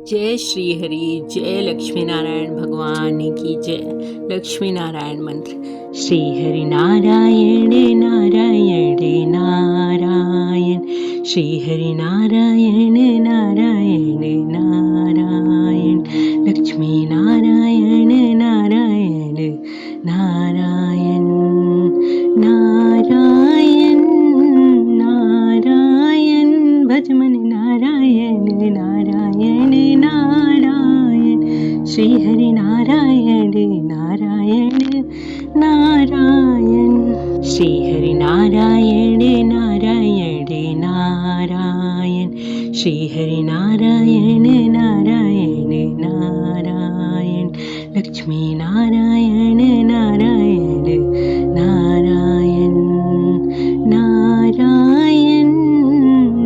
जय श्री हरि, जय लक्ष्मी नारायण भगवान की जय। लक्ष्मी नारायण मंत्र। श्री हरि नारायण नारायण नारायण, श्री हरि नारायण नारायण नारायण, लक्ष्मी नारायण नारायण नारायण नारायण नारायण, भज मन नारायण नारायण नारायण, श्री हरि नारायण नारायण नारायण, श्री हरि नारायण नारायण नारायण, श्री हरि नारायण नारायण नारायण, लक्ष्मी नारायण नारायण नारायण नारायण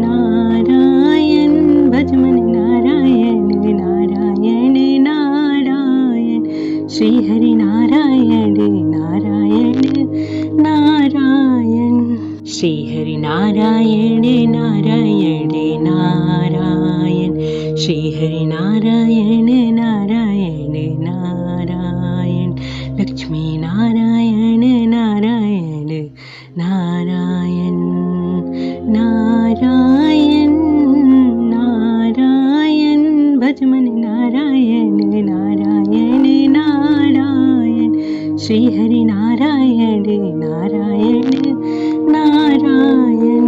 नारायण, भज मन नारायण नारायण नारायण, श्री हरि नारायण नारायण नारायण, श्री हरि नारायण नारायण नारायण, श्री हरि नारायण नारायण नारायण, लक्ष्मी नारायण नारायण नारायण नारायण नारायण, भज मन नारायण नारायण नारायण, श्री हरि नारायण नारायण नारायण,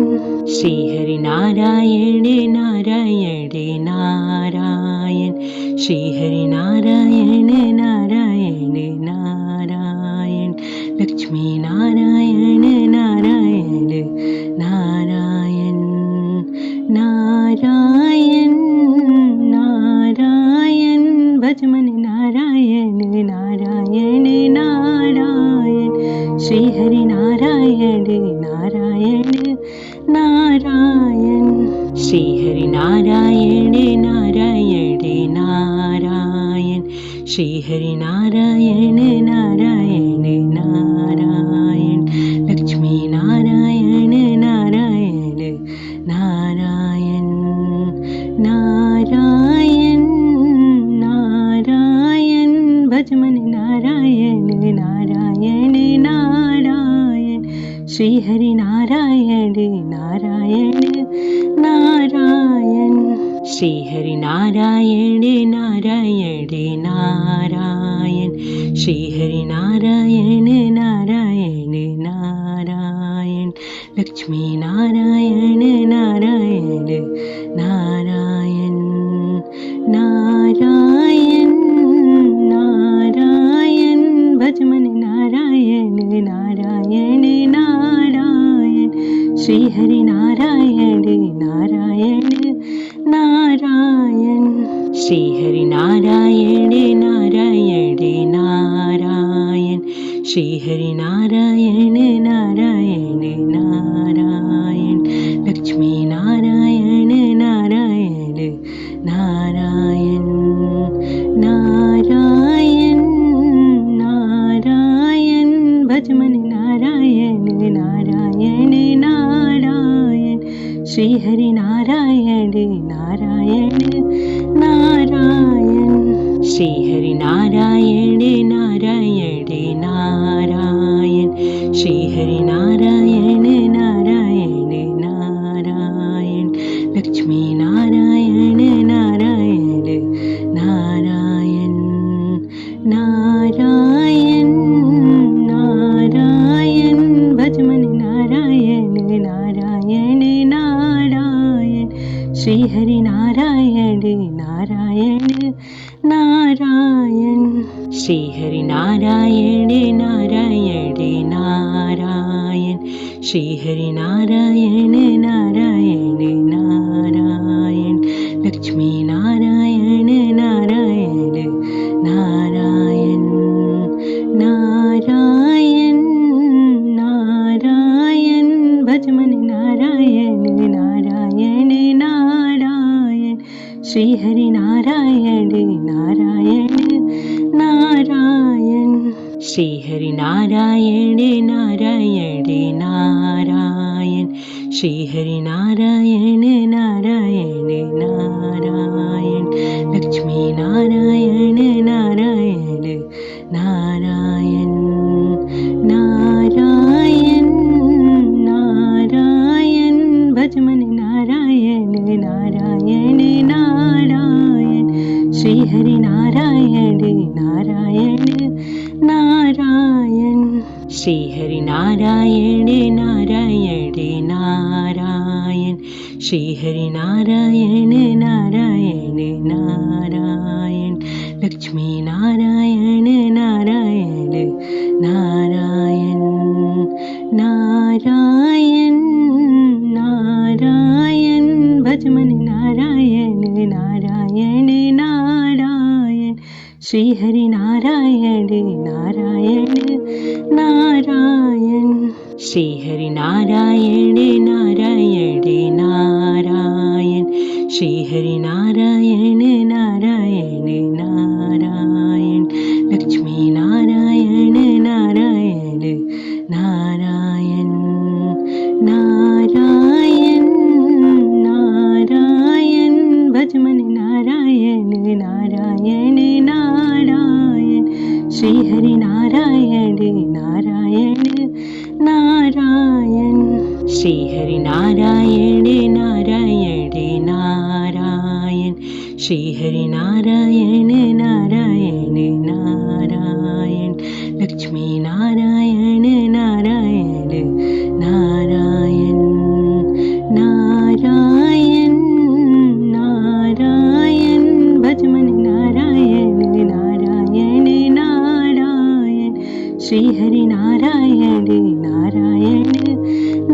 श्री हरि नारायण नारायण नारायण, श्री हरि नारायण नारायण नारायण, लक्ष्मी नारायण नारायण नारायण नारायण नारायण, भज मन नारायण नारायण नारायण, श्री हरि नारायण नारायण नारायण, श्री हरि नारायण नारायण नारायण, श्री हरि नारायण नारायण नारायण, लक्ष्मी नारायण नारायण नारायण नारायण नारायण, भज मन नारायण नारायण नारायण, श्री हरि नारायण नारायण नारायण, श्री हरि नारायण नारायण नारायण, श्री हरि नारायण नारायण नारायण, लक्ष्मी नारायण नारायण नारायण नारायण नारायण, भज मन नारायण नारायण नारायण, श्री हरि नारायण नारायण नारायण, श्री हरि नारायण नारायण नारायण, श्री हरि नारायण नारायण नारायण, लक्ष्मी नारायण नारायण नारायण नारायण नारायण, भज मन नारायण नारायण नारायण, श्री हरि नारायण नारायण नारायण, श्री हरि नारायण नारायण नारायण, श्री हरि नारायण नारायण नारायण, लक्ष्मी नारायण नारायण नारायण नारायण नारायण, भज मन नारायण नारायण नारायण, श्री हरि नारायण नारायण नारायण, श्री हरि नारायण नारायण नारायण, श्री हरि नारायण नारायण नारायण, लक्ष्मी नारायण नारायण नारायण नारायण नारायण, भज मन नारायण नारायण नारायण, श्री हरि नारायण नारायण नारायण, श्री हरि नारायण नारायण नारायण, श्री हरि नारायण नारायण नारायण, श्री हरि नारायण नारायण नारायण श्री हरि नारायण नारायण नारायण श्री हरि नारायण नारायण नारायण लक्ष्मी नारायण नारायण नारायण नारायण नारायण भज मन नारायण नारायण नारायण श्री हरि नारायण नारायण नारायण श्री हरि नारायण नारायण नारायण श्री हरि नारायण नारायण नारायण लक्ष्मी नारायण नारायण नारायण नारायण नारायण भज मन नारायण नारायण नारायण श्री हरि नारायण नारायण नारायण श्री हरि नारायण नारायण नारायण श्री हरि नारायण नारायण नारायण लक्ष्मी नारायण नारायण नारायण नारायण नारायण भज मन नारायण नारायण नारायण श्री हरि नारायण नारायण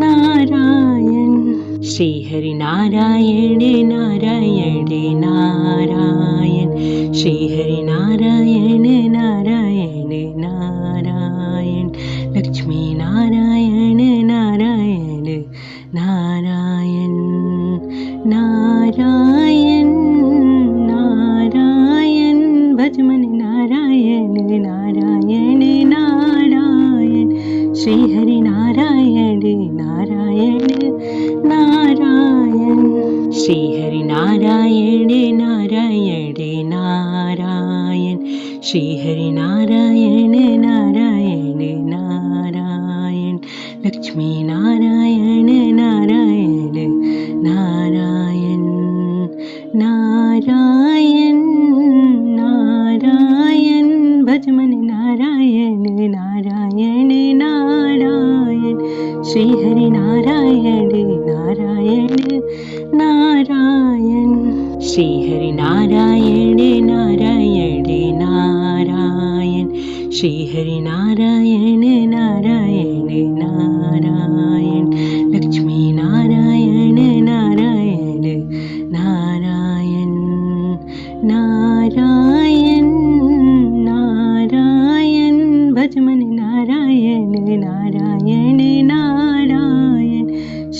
नारायण श्री हरि नारायण नारायण नारायण श्री हरि नारायण नारायण नारायण लक्ष्मी नारायण नारायण नारायण नारायण नारायण भज मन नारायण नारायण नारायण श्री हरि नारायण नारायण नारायण श्री हरि नारायण नारायण नारायण श्री हरि नारायण नारायण नारायण लक्ष्मी नारायण नारायण नारायण नारायण नारायण भज मन नारायण नारायण नारायण श्री हरि नारायण नारायण नारायण श्री हरि नारायण नारायण नारायण श्री हरि नारायण नारायण नारायण लक्ष्मी नारायण नारायण नारायण नारायण नारायण भज मन नारायण नारायण नारायण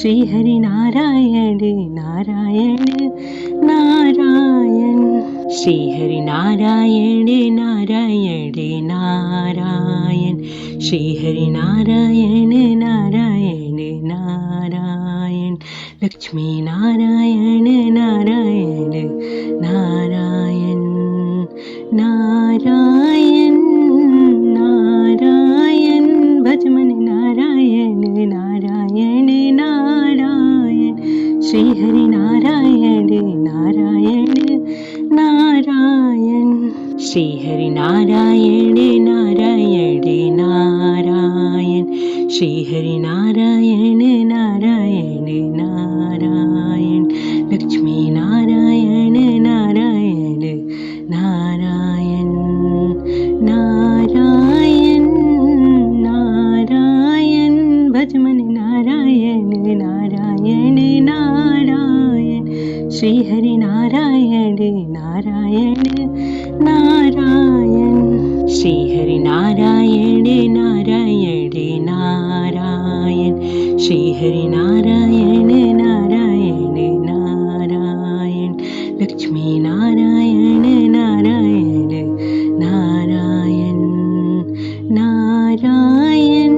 श्री हरि नारायण नारायण नारायण श्री हरि नारायण नारायण नारायण श्री हरि नारायण नारायण नारायण लक्ष्मी नारायण नारायण नारायण नारायण नारायण भज मन नारायण नारायण नारायण श्री हरि नारायण नारायण नारायण श्री हरि नारायण नारायण नारायण श्री हरि नारायण नारायण नारायण लक्ष्मी नारायण नारायण नारायण नारायण नारायण भज मन नारायण नारायण नारायण श्री हरि नारायण नारायण नारायण श्री हरि नारायण नारायण नारायण श्री हरि नारायण नारायण नारायण लक्ष्मी नारायण नारायण नारायण नारायण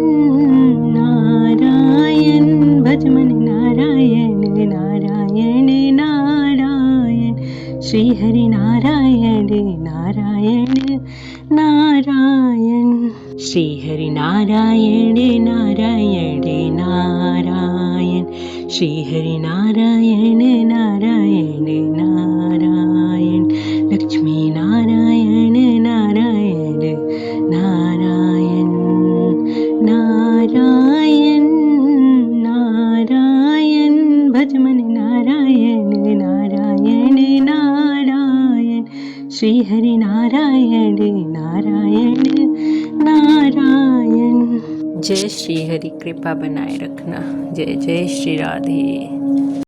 नारायण भज मन नारायण नारायण नारायण श्री हरि नारायण नारायण नारायण श्री हरि नारायण नारायण नारायण श्री हरि नारायण नारायण नारायण लक्ष्मी श्री हरि नारायण नारायण नारायण। जय श्री हरि, कृपा बनाए रखना। जय जय श्री राधे।